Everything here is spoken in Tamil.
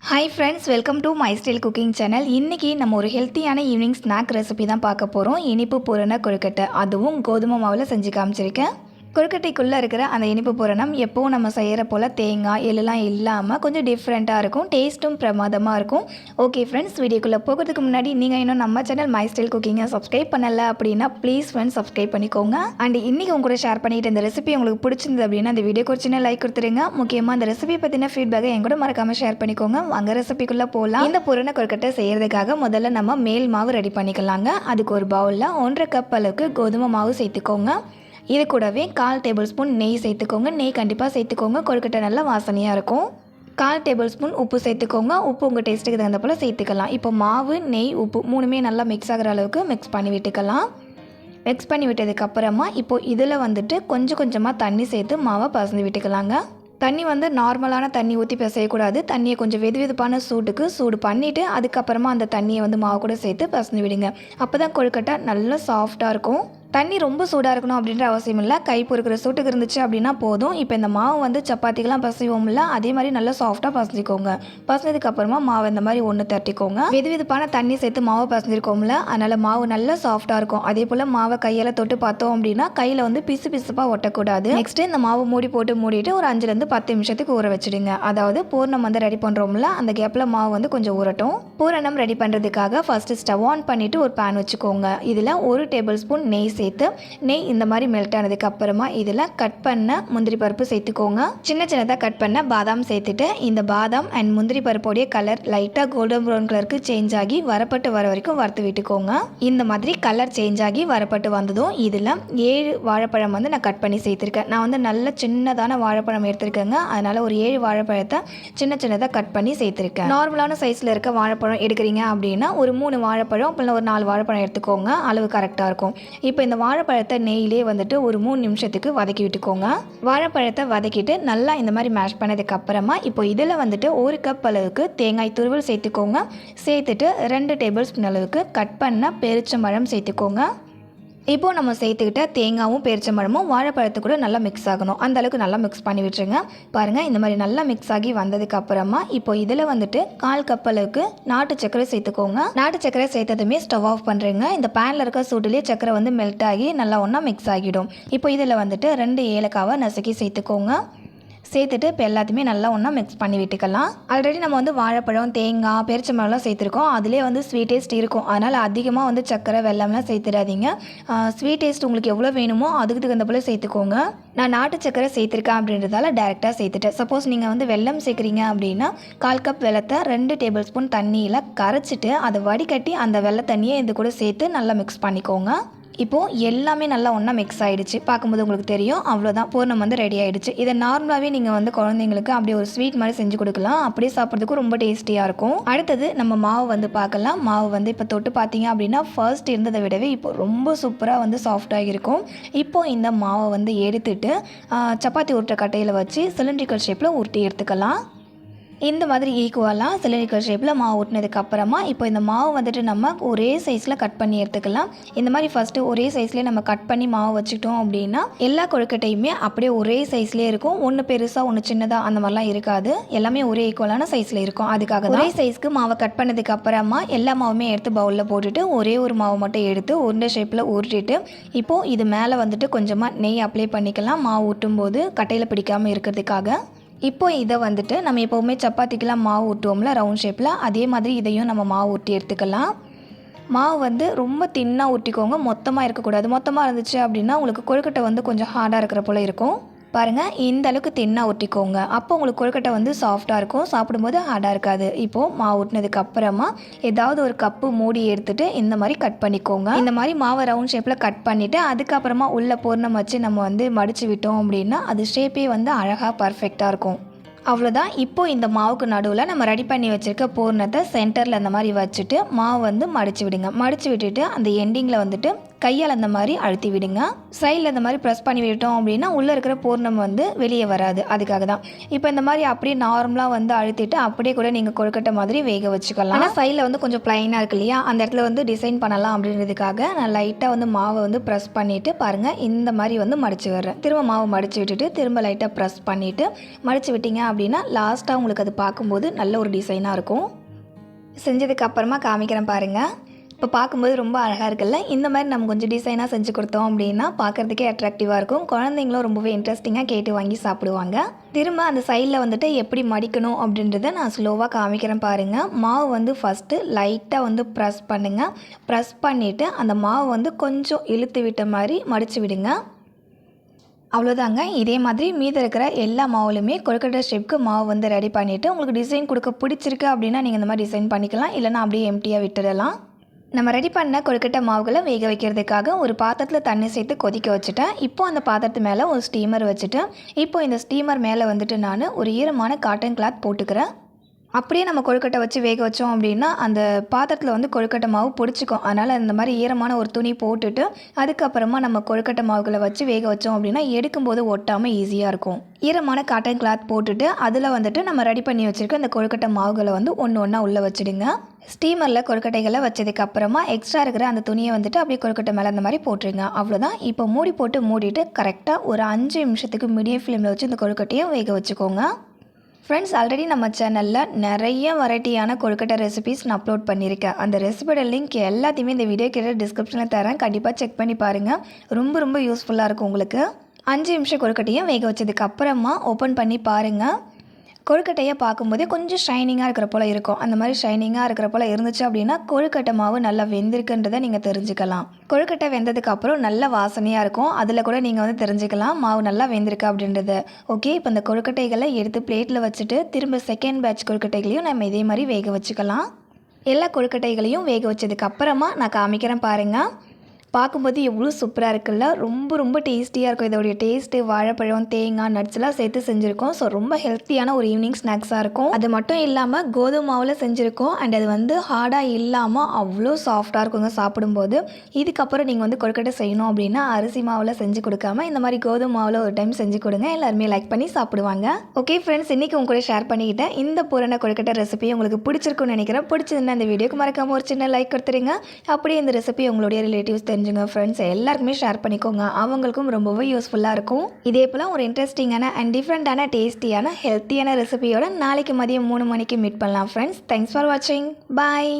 Hi friends, welcome to my style cooking channel. இன்றைக்கி நம்ம ஒரு ஹெல்த்தியான ஈவினிங் ஸ்நாக் ரெசிபி தான் பார்க்க போகிறோம். இனிப்பு பூரண கொழுக்கட்டை, அதுவும் கோதுமை மாவில் செஞ்சு காமிச்சிருக்கேன். கொழுக்கட்டைக்குள்ளே இருக்கிற அந்த இனிப்பு பூரணம் எப்போவும் நம்ம செய்கிற போல் தேங்காய் எல்லாம் இல்லாமல் கொஞ்சம் டிஃப்ரெண்ட்டாக இருக்கும். டேஸ்ட்டும் பிரமாதமாக இருக்கும். ஓகே ஃப்ரெண்ட்ஸ், வீடியோக்குள்ளே போகிறதுக்கு முன்னாடி நீங்கள் இன்னும் நம்ம சேனல் மை ஸ்டைல் குக்கிங்கை சப்ஸ்கிரைப் பண்ணலை அப்படின்னா ப்ளீஸ் ஃப்ரெண்ட்ஸ் சப்ஸ்கிரைப் பண்ணிக்கோங்க. அண்ட் இன்றைக்கி உங்க கூட ஷேர் பண்ணிட்டு இந்த ரெசிபி உங்களுக்கு பிடிச்சிருந்தது அப்படின்னா அந்த வீடியோக்கு ஒரு சின்ன லைக் கொடுத்துருங்க. முக்கியமாக அந்த ரெசிபி பற்றின ஃபீட்பேக்கை என் கூட மறக்காமல் ஷேர் பண்ணிக்கோங்க. அங்கே ரெசிபிக்குள்ளே போகலாம். இந்த பூரண கொழுக்கட்டை செய்கிறதுக்காக முதல்ல நம்ம மேல் மாவு ரெடி பண்ணிக்கலாங்க. அதுக்கு ஒரு பவுலில் 1.5 கப் அளவுக்கு கோதுமை மாவு சேர்த்துக்கோங்க. இது கூடவே 1/4 டேபிள் ஸ்பூன் நெய் சேர்த்துக்கோங்க. நெய் கண்டிப்பாக சேர்த்துக்கோங்க, கொழுக்கட்டை நல்லா வாசனையாக இருக்கும். 1/4 டேபிள் ஸ்பூன் உப்பு சேர்த்துக்கோங்க. உப்பு உங்கள் டேஸ்ட்டுக்கு தகுந்த போல் சேர்த்துக்கலாம். இப்போ மாவு, நெய், உப்பு மூணுமே நல்லா மிக்ஸ் ஆகிற அளவுக்கு மிக்ஸ் பண்ணி விட்டுக்கலாம். மிக்ஸ் பண்ணி விட்டதுக்கப்புறமா இப்போது இதில் கொஞ்சம் கொஞ்சமாக தண்ணி சேர்த்து மாவை பசந்து விட்டுக்கலாங்க. தண்ணி நார்மலான தண்ணி ஊற்றி பிசையக்கூடாது. தண்ணியை கொஞ்சம் வெதுவெதுப்பான சூட்டுக்கு சூடு பண்ணிவிட்டு அதுக்கப்புறமா அந்த தண்ணியை மாவு கூட சேர்த்து பசந்து விடுங்க. அப்போ தான் கொழுக்கட்டை நல்லா சாஃப்டாக இருக்கும். தண்ணி ரொம்ப சூடாக இருக்கணும் அப்படின்ற அவசியம் இல்லை. கை பொறுக்கிற சூட்டுக்கு இருந்துச்சு அப்படின்னா போதும். இப்போ இந்த மாவு சப்பாத்திக்கெல்லாம் பசைவோம்ல, அதே மாதிரி நல்லா சாஃப்டாக பசஞ்சிக்கோங்க. பசஞ்சதுக்கப்புறமா மாவு இந்த மாதிரி ஒன்று தட்டிக்கோங்க. வெதுவெதுப்பான தண்ணி சேர்த்து மாவை பசஞ்சிருக்கோம்ல, அதனால் மாவு நல்லா சாஃப்டாக இருக்கும். அதே போல் மாவை கையால் தொட்டு பார்த்தோம் அப்படின்னா கையில் பிசு பிசுப்பாக ஒட்டக்கூடாது. நெக்ஸ்ட்டு இந்த மாவு மூடிட்டு ஒரு 5லேருந்து 10 நிமிஷத்துக்கு ஊற வச்சுடுங்க. அதாவது பூரணம் ரெடி பண்ணுறோம்ல, அந்த கேப்பில் மாவு கொஞ்சம் ஊறட்டும். பூரணம் ரெடி பண்ணுறதுக்காக ஃபஸ்ட்டு ஸ்டவ் ஆன் பண்ணிவிட்டு ஒரு பேன் வச்சுக்கோங்க. இதில் 1 டேபிள் ஸ்பூன் நெய் சேர்த்து நெய் இந்த மாதிரி மெல்ட் ஆனதுக்கு அப்புறமா இதில் கட் பண்ண முந்திரி பருப்பு சேர்த்துக்கோங்க. சின்னதாக கட் பண்ண பாதாம் சேர்த்துட்டு இந்த பாதாம் அண்ட் முந்திரி பருப்போடைய கலர் லைட்டாக கோல்டன் ப்ரௌன் கலருக்கு சேஞ்ச் ஆகி வரப்பட்டு வர வரைக்கும் வறுத்து விட்டுக்கோங்க. இந்த மாதிரி கலர் சேஞ்ச் ஆகி வரப்பட்டு வந்ததும் இதில் 7 வாழைப்பழம் நான் கட் பண்ணி சேர்த்துருக்கேன். நான் நல்ல சின்னதான வாழைப்பழம் எடுத்திருக்கேங்க. அதனால் ஒரு 7 வாழைப்பழத்தை சின்னதாக கட் பண்ணி சேர்த்துருக்கேன். நார்மலான சைஸில் இருக்க வாழைப்பழம் எடுக்கிறீங்க அப்படின்னா ஒரு 3 வாழைப்பழம் இல்லை ஒரு 4 வாழைப்பழம் எடுத்துக்கோங்க. அளவு கரெக்டாக இருக்கும். இப்போ இந்த வாழைப்பழத்தை நெய்யிலே ஒரு 3 நிமிஷத்துக்கு வதக்கி விட்டுக்கோங்க. வாழைப்பழத்தை வதக்கிட்டு நல்லா இந்த மாதிரி மேஷ் பண்ணதுக்கு அப்புறமா இப்போ இதில் 1 கப் அளவுக்கு தேங்காய் துருவல் சேர்த்துக்கோங்க. சேர்த்துட்டு 2 டேபிள் ஸ்பூன் அளவுக்கு கட் பண்ண பேரிச்சம்பழம் சேர்த்துக்கோங்க. இப்போது நம்ம சேர்த்துக்கிட்ட தேங்காயும் பேரிச்சம்பழமும் வாழைப்பழத்து கூட நல்லா மிக்ஸ் ஆகணும். அந்த அளவுக்கு நல்லா மிக்ஸ் பண்ணி விட்டுருங்க. பாருங்கள், இந்த மாதிரி நல்லா மிக்ஸ் ஆகி வந்ததுக்கு அப்புறமா இப்போ இதில் 1/4 கப் அளவுக்கு நாட்டு சக்கரை சேர்த்துக்கோங்க. நாட்டு சக்கரை சேர்த்ததுமே ஸ்டவ் ஆஃப் பண்ணுறேங்க. இந்த பேனில் இருக்க சூட்டுலேயே சக்கரை மெல்ட் ஆகி நல்லா ஒன்றா மிக்ஸ் ஆகிடும். இப்போ இதில் 2 ஏலக்காவை நசுக்கி சேர்த்துக்கோங்க. சேர்த்துட்டு இப்போ எல்லாத்தையுமே நல்லா ஒன்றா மிக்ஸ் பண்ணி விட்டுக்கலாம். ஆல்ரெடி நம்ம வாழைப்பழம், தேங்காய், பேரிச்சம்பழம்லாம் சேர்த்துருக்கோம். அதிலே ஸ்வீட் டேஸ்ட் இருக்கும். அதனால் அதிகமாக சக்கரை, வெல்லம்லாம் சேர்த்துடாதீங்க. ஸ்வீட் டேஸ்ட் உங்களுக்கு எவ்வளோ வேணுமோ அதுக்கு தகுந்த போல் சேர்த்துக்கோங்க. நான் நாட்டு சக்கரை சேர்த்துருக்கேன் அப்படின்றதால டேரெக்டாக சேர்த்துட்டேன். சப்போஸ் நீங்கள் வெல்லம் சேர்க்குறீங்க அப்படின்னா 1/4 கப் வெல்லத்தை 2 டேபிள் ஸ்பூன் தண்ணியில் கரைச்சிட்டு அதை வடிகட்டி அந்த வெள்ளை தண்ணியை இது கூட சேர்த்து நல்லா மிக்ஸ் பண்ணிக்கோங்க. இப்போது எல்லாமே நல்லா ஒன்றா மிக்ஸ் ஆகிடுச்சு. பார்க்கும்போது உங்களுக்கு தெரியும். அவ்வளோதான், பூரணம் ரெடி ஆகிடுச்சு. இதை நார்மலாகவே நீங்கள் குழந்தைங்களுக்கு அப்படியே ஒரு ஸ்வீட் மாதிரி செஞ்சு கொடுக்கலாம். அப்படியே சாப்பிட்றதுக்கும் ரொம்ப டேஸ்டியாக இருக்கும். அடுத்தது நம்ம மாவு பார்க்கலாம். மாவு இப்போ தொட்டு பார்த்தீங்க அப்படின்னா ஃபர்ஸ்ட் இருந்ததை விடவே இப்போ ரொம்ப சூப்பராக சாஃப்டாக இருக்கும். இப்போது இந்த மாவை எடுத்துட்டு சப்பாத்தி உருட்டை கட்டையில் வச்சு சிலிண்ட்ரிக்கல் ஷேப்பில் உருட்டி எடுத்துக்கலாம். இந்த மாதிரி ஈக்குவலாக சிலிண்ட்ரிக்கல் ஷேப்பில் மாவு ஊட்டினதுக்கு அப்புறமா இப்போ இந்த மாவு நம்ம ஒரே சைஸில் கட் பண்ணி எடுத்துக்கலாம். இந்த மாதிரி ஃபஸ்ட்டு ஒரே சைஸ்லேயே நம்ம கட் பண்ணி மாவு வச்சுக்கிட்டோம் அப்படின்னா எல்லா கொழுக்கட்டையுமே அப்படியே ஒரே சைஸ்லேயே இருக்கும். ஒன்று பெருசாக ஒன்று சின்னதாக அந்த மாதிரிலாம் இருக்காது. எல்லாமே ஒரே ஈக்குவலான சைஸில் இருக்கும். அதுக்காக ஒரே சைஸ்க்கு மாவை கட் பண்ணதுக்கு அப்புறமா எல்லா மாவுமே எடுத்து பவுலில் போட்டுட்டு ஒரே ஒரு மாவு மட்டும் எடுத்து உருண்டை ஷேப்பில் உருட்டிட்டு இப்போது இது மேலே கொஞ்சமாக நெய் அப்ளை பண்ணிக்கலாம். மாவு ஊட்டும் போது கட்டையில் பிடிக்காமல் இருக்கிறதுக்காக. இப்போ இதை நம்ம எப்போவுமே சப்பாத்திக்கெலாம் மாவு ஊட்டுவோம்ல ரவுண்ட் ஷேப்பில், அதே மாதிரி இதையும் நம்ம மாவு ஊட்டி எடுத்துக்கலாம். மாவு ரொம்ப தின்னாக ஊட்டிக்கோங்க, மொத்தமாக இருக்கக்கூடாது. மொத்தமாக இருந்துச்சு அப்படின்னா உங்களுக்கு கொழுக்கட்டை கொஞ்சம் ஹார்டாக இருக்கிற போல் இருக்கும். பாருங்கள், இந்த அளவுக்கு தின்னாக ஊற்றிக்கோங்க. அப்போ உங்களுக்கு கொழுக்கட்டை சாஃப்டாக இருக்கும், சாப்பிடும்போது ஹார்டாக இருக்காது. இப்போது மாவு ஊட்டினதுக்கு அப்புறமா ஏதாவது ஒரு கப்பு மூடி எடுத்துகிட்டு இந்த மாதிரி கட் பண்ணிக்கோங்க. இந்த மாதிரி மாவை ரவுண்ட் ஷேப்பில் கட் பண்ணிவிட்டு அதுக்கப்புறமா உள்ள பூரணம் வச்சு நம்ம மடித்து விட்டோம் அப்படின்னா அது ஷேப்பே அழகாக பர்ஃபெக்டாக இருக்கும். அவ்வளோதான். இப்போது இந்த மாவுக்கு நடுவில் நம்ம ரெடி பண்ணி வச்சுருக்க பூரணத்தை சென்டரில் அந்த மாதிரி வச்சுட்டு மாவு மடித்து விடுங்க. மடித்து விட்டுட்டு அந்த எண்டிங்கில் கையால் அந்த மாதிரி அழுத்தி விடுங்க. சைடில் இந்த மாதிரி ப்ரெஸ் பண்ணி விட்டோம் அப்படின்னா உள்ளே இருக்கிற பூர்ணம் வந்து வெளியே வராது. அதுக்காக தான். இப்போ இந்த மாதிரி அப்படியே நார்மலாக வந்து அழுத்திட்டு அப்படியே கூட நீங்கள் கொழுக்கட்டை மாதிரி வேக வச்சுக்கலாம். ஆனால் சைடில் வந்து கொஞ்சம் ப்ளைனாக இருக்கு இல்லையா, அந்த இடத்துல வந்து டிசைன் பண்ணலாம் அப்படின்றதுக்காக நான் லைட்டாக வந்து மாவை வந்து ப்ரெஸ் பண்ணிவிட்டு பாருங்கள் இந்த மாதிரி வந்து மடித்து விடுறேன். திரும்ப மாவை மடித்து விட்டுட்டு திரும்ப லைட்டாக ப்ரெஸ் பண்ணிவிட்டு மடித்து விட்டீங்க அப்படின்னா லாஸ்ட்டாக உங்களுக்கு அது பார்க்கும்போது நல்ல ஒரு டிசைனாக இருக்கும். செஞ்சதுக்கு அப்புறமா காமிக்கிறேன் பாருங்கள். இப்போ பார்க்கும்போது ரொம்ப அழகாக இருக்குல்ல. இந்த மாதிரி நம்ம கொஞ்சம் டிசைனாக செஞ்சு கொடுத்தோம் அப்படின்னா பார்க்குறதுக்கே அட்ராக்டிவாக இருக்கும். குழந்தைங்களும் ரொம்பவே இன்ட்ரெஸ்டிங்காக கேட்டு வாங்கி சாப்பிடுவாங்க. திரும்ப அந்த சைடில் வந்துட்டு எப்படி மடிக்கணும் அப்படின்றத நான் ஸ்லோவாக காமிக்கிறேன் பாருங்கள். மாவு வந்து ஃபஸ்ட்டு லைட்டாக வந்து ப்ரெஸ் பண்ணுங்கள். ப்ரெஸ் பண்ணிவிட்டு அந்த மாவு வந்து கொஞ்சம் இழுத்து விட்ட மாதிரி மடித்து விடுங்க. அவ்வளோதாங்க. இதே மாதிரி மீதி இருக்கிற எல்லா மாவுலையுமே கொழுக்கட்டை ஷேப்க்கு மாவு வந்து ரெடி பண்ணிவிட்டு உங்களுக்கு டிசைன் கொடுக்க பிடிச்சிருக்கு அப்படின்னா நீங்கள் இந்த மாதிரி டிசைன் பண்ணிக்கலாம். இல்லைனா அப்படியே எம்டியாக விட்டுடலாம். நம்ம ரெடி பண்ண கொழுக்கட்டை மாவுகளை வேக வைக்கிறதுக்காக ஒரு பாத்திரத்தில் தண்ணி சேர்த்து கொதிக்க வச்சுட்டேன். இப்போது அந்த பாத்திரத்து மேலே ஒரு ஸ்டீமர் வச்சுட்டேன். இப்போ இந்த ஸ்டீமர் மேலே வந்துட்டு நான் ஒரு ஈரமான காட்டன் கிளாத் போட்டுக்கிறேன். அப்படியே நம்ம கொழுக்கட்டை வச்சு வேக வச்சோம் அப்படின்னா அந்த பாத்திரத்தில் வந்து கொழுக்கட்டை மாவு பிடிச்சிக்கும். அதனால் இந்த மாதிரி ஈரமான ஒரு துணி போட்டுட்டு அதுக்கப்புறமா நம்ம கொழுக்கட்டை மாவுகளை வச்சு வேக வச்சோம் அப்படின்னா எடுக்கும்போது ஒட்டாமல் ஈஸியாக இருக்கும். ஈரமான காட்டன் கிளாத் போட்டுட்டு அதில் வந்துட்டு நம்ம ரெடி பண்ணி வச்சுருக்க இந்த கொழுக்கட்டை மாவுகளை வந்து ஒன்று ஒன்றா உள்ளே வச்சுடுங்க. ஸ்டீமரில் கொழுக்கட்டைகளை வச்சதுக்கப்புறமா எக்ஸ்ட்ரா இருக்கிற அந்த துணியை வந்துட்டு அப்படியே கொழுக்கட்டை மேலே அந்த மாதிரி போட்டுருங்க. அவ்வளோதான். இப்போ மூடி போட்டு மூடிட்டு கரெக்டாக ஒரு 5 நிமிஷத்துக்கு மீடியம் ஃப்ளேமில் வச்சு இந்த கொழுக்கட்டையை வேக வச்சுக்கோங்க. ஃப்ரெண்ட்ஸ், ஆல்ரெடி நம்ம சேனலில் நிறைய வெரைட்டியான கொழுக்கட்டை ரெசிபீஸ் நான் அப்லோட் பண்ணியிருக்கேன். அந்த ரெசிபியோட லிங்க் எல்லாத்தையுமே இந்த வீடியோ கீழே டிஸ்கிரிப்ஷனில் தரேன். கண்டிப்பாக செக் பண்ணி பாருங்கள். ரொம்ப யூஸ்ஃபுல்லாக இருக்கும் உங்களுக்கு. 5 நிமிஷம் கொழுக்கட்டையும் வேக வச்சதுக்கு அப்புறமா ஓப்பன் பண்ணி பாருங்கள். கொழுக்கட்டையை பார்க்கும்போதே கொஞ்சம் ஷைனிங்காக இருக்கிற போல் இருக்கும். அந்த மாதிரி ஷைனிங்காக இருக்கிற போல் இருந்துச்சு அப்படின்னா கொழுக்கட்டை மாவு நல்லா வெந்திருக்குன்றதை நீங்கள் தெரிஞ்சுக்கலாம். கொழுக்கட்டை வெந்ததுக்கப்புறம் நல்ல வாசனையாக இருக்கும். அதில் கூட நீங்கள் வந்து தெரிஞ்சுக்கலாம் மாவு நல்லா வெந்திருக்கு அப்படின்றது. ஓகே, இப்போ இந்த கொழுக்கட்டைகளை எடுத்து பிளேட்டில் வச்சுட்டு திரும்ப செகண்ட் பேட்ச் கொழுக்கட்டைகளையும் நம்ம இதே மாதிரி வேக வச்சுக்கலாம். எல்லா கொழுக்கட்டைகளையும் வேக வச்சதுக்கு அப்புறமா நான் காமிக்கிறேன் பாருங்கள். பார்க்கும்போது எவ்வளோ சூப்பராக இருக்குல்ல. ரொம்ப டேஸ்டியாக இருக்கும். இதோடைய டேஸ்ட்டு வாழைப்பழம், தேங்காய், நட்ஸ்லாம் சேர்த்து செஞ்சுருக்கோம். ஸோ ரொம்ப ஹெல்த்தியான ஒரு ஈவினிங் ஸ்நாக்ஸாக இருக்கும். அது மட்டும் இல்லாமல் கோதுமை மாவில் செஞ்சுருக்கோம். அண்ட் அது வந்து ஹார்டாக இல்லாமல் அவ்வளோ சாஃப்டாக இருக்குங்க சாப்பிடும்போது. இதுக்கப்புறம் நீங்கள் வந்து கொழுக்கட்டை செய்யணும் அப்படின்னா அரிசி மாவில் செஞ்சு கொடுக்காம இந்த மாதிரி கோதுமை மாவில் ஒரு டைம் செஞ்சு கொடுங்க. எல்லாருமே லைக் பண்ணி சாப்பிடுவாங்க. ஓகே ஃப்ரெண்ட்ஸ், இன்றைக்கி உங்க கூட ஷேர் பண்ணிக்கிட்டேன் இந்த பூரண கொழுக்கட்டை ரெசிபி உங்களுக்கு பிடிச்சிருக்குன்னு நினைக்கிறேன். பிடிச்சதுன்னா இந்த வீடியோக்கு மறக்காமல் ஒரு சின்ன லைக் கொடுத்துருங்க. அப்படியே இந்த ரெசிபி உங்களுடைய ரிலேட்டிவ்ஸ் தெரிஞ்சுங்க ஃப்ரெண்ட்ஸ் எல்லாருக்குமே ஷேர் பண்ணிக்கோங்க. அவங்களுக்கும் ரொம்பவே யூஸ்ஃபுல்லாக இருக்கும். இதே போல் ஒரு இன்ட்ரெஸ்டிங்கான அண்ட் டிஃப்ரெண்ட்டான டேஸ்டியான ஹெல்த்தியான ரெசிபியோட நாளைக்கு மதியம் 3 மணிக்கு மீட் பண்ணலாம் ஃப்ரெண்ட்ஸ். தேங்க்ஸ் ஃபார் வாட்சிங். பாய்.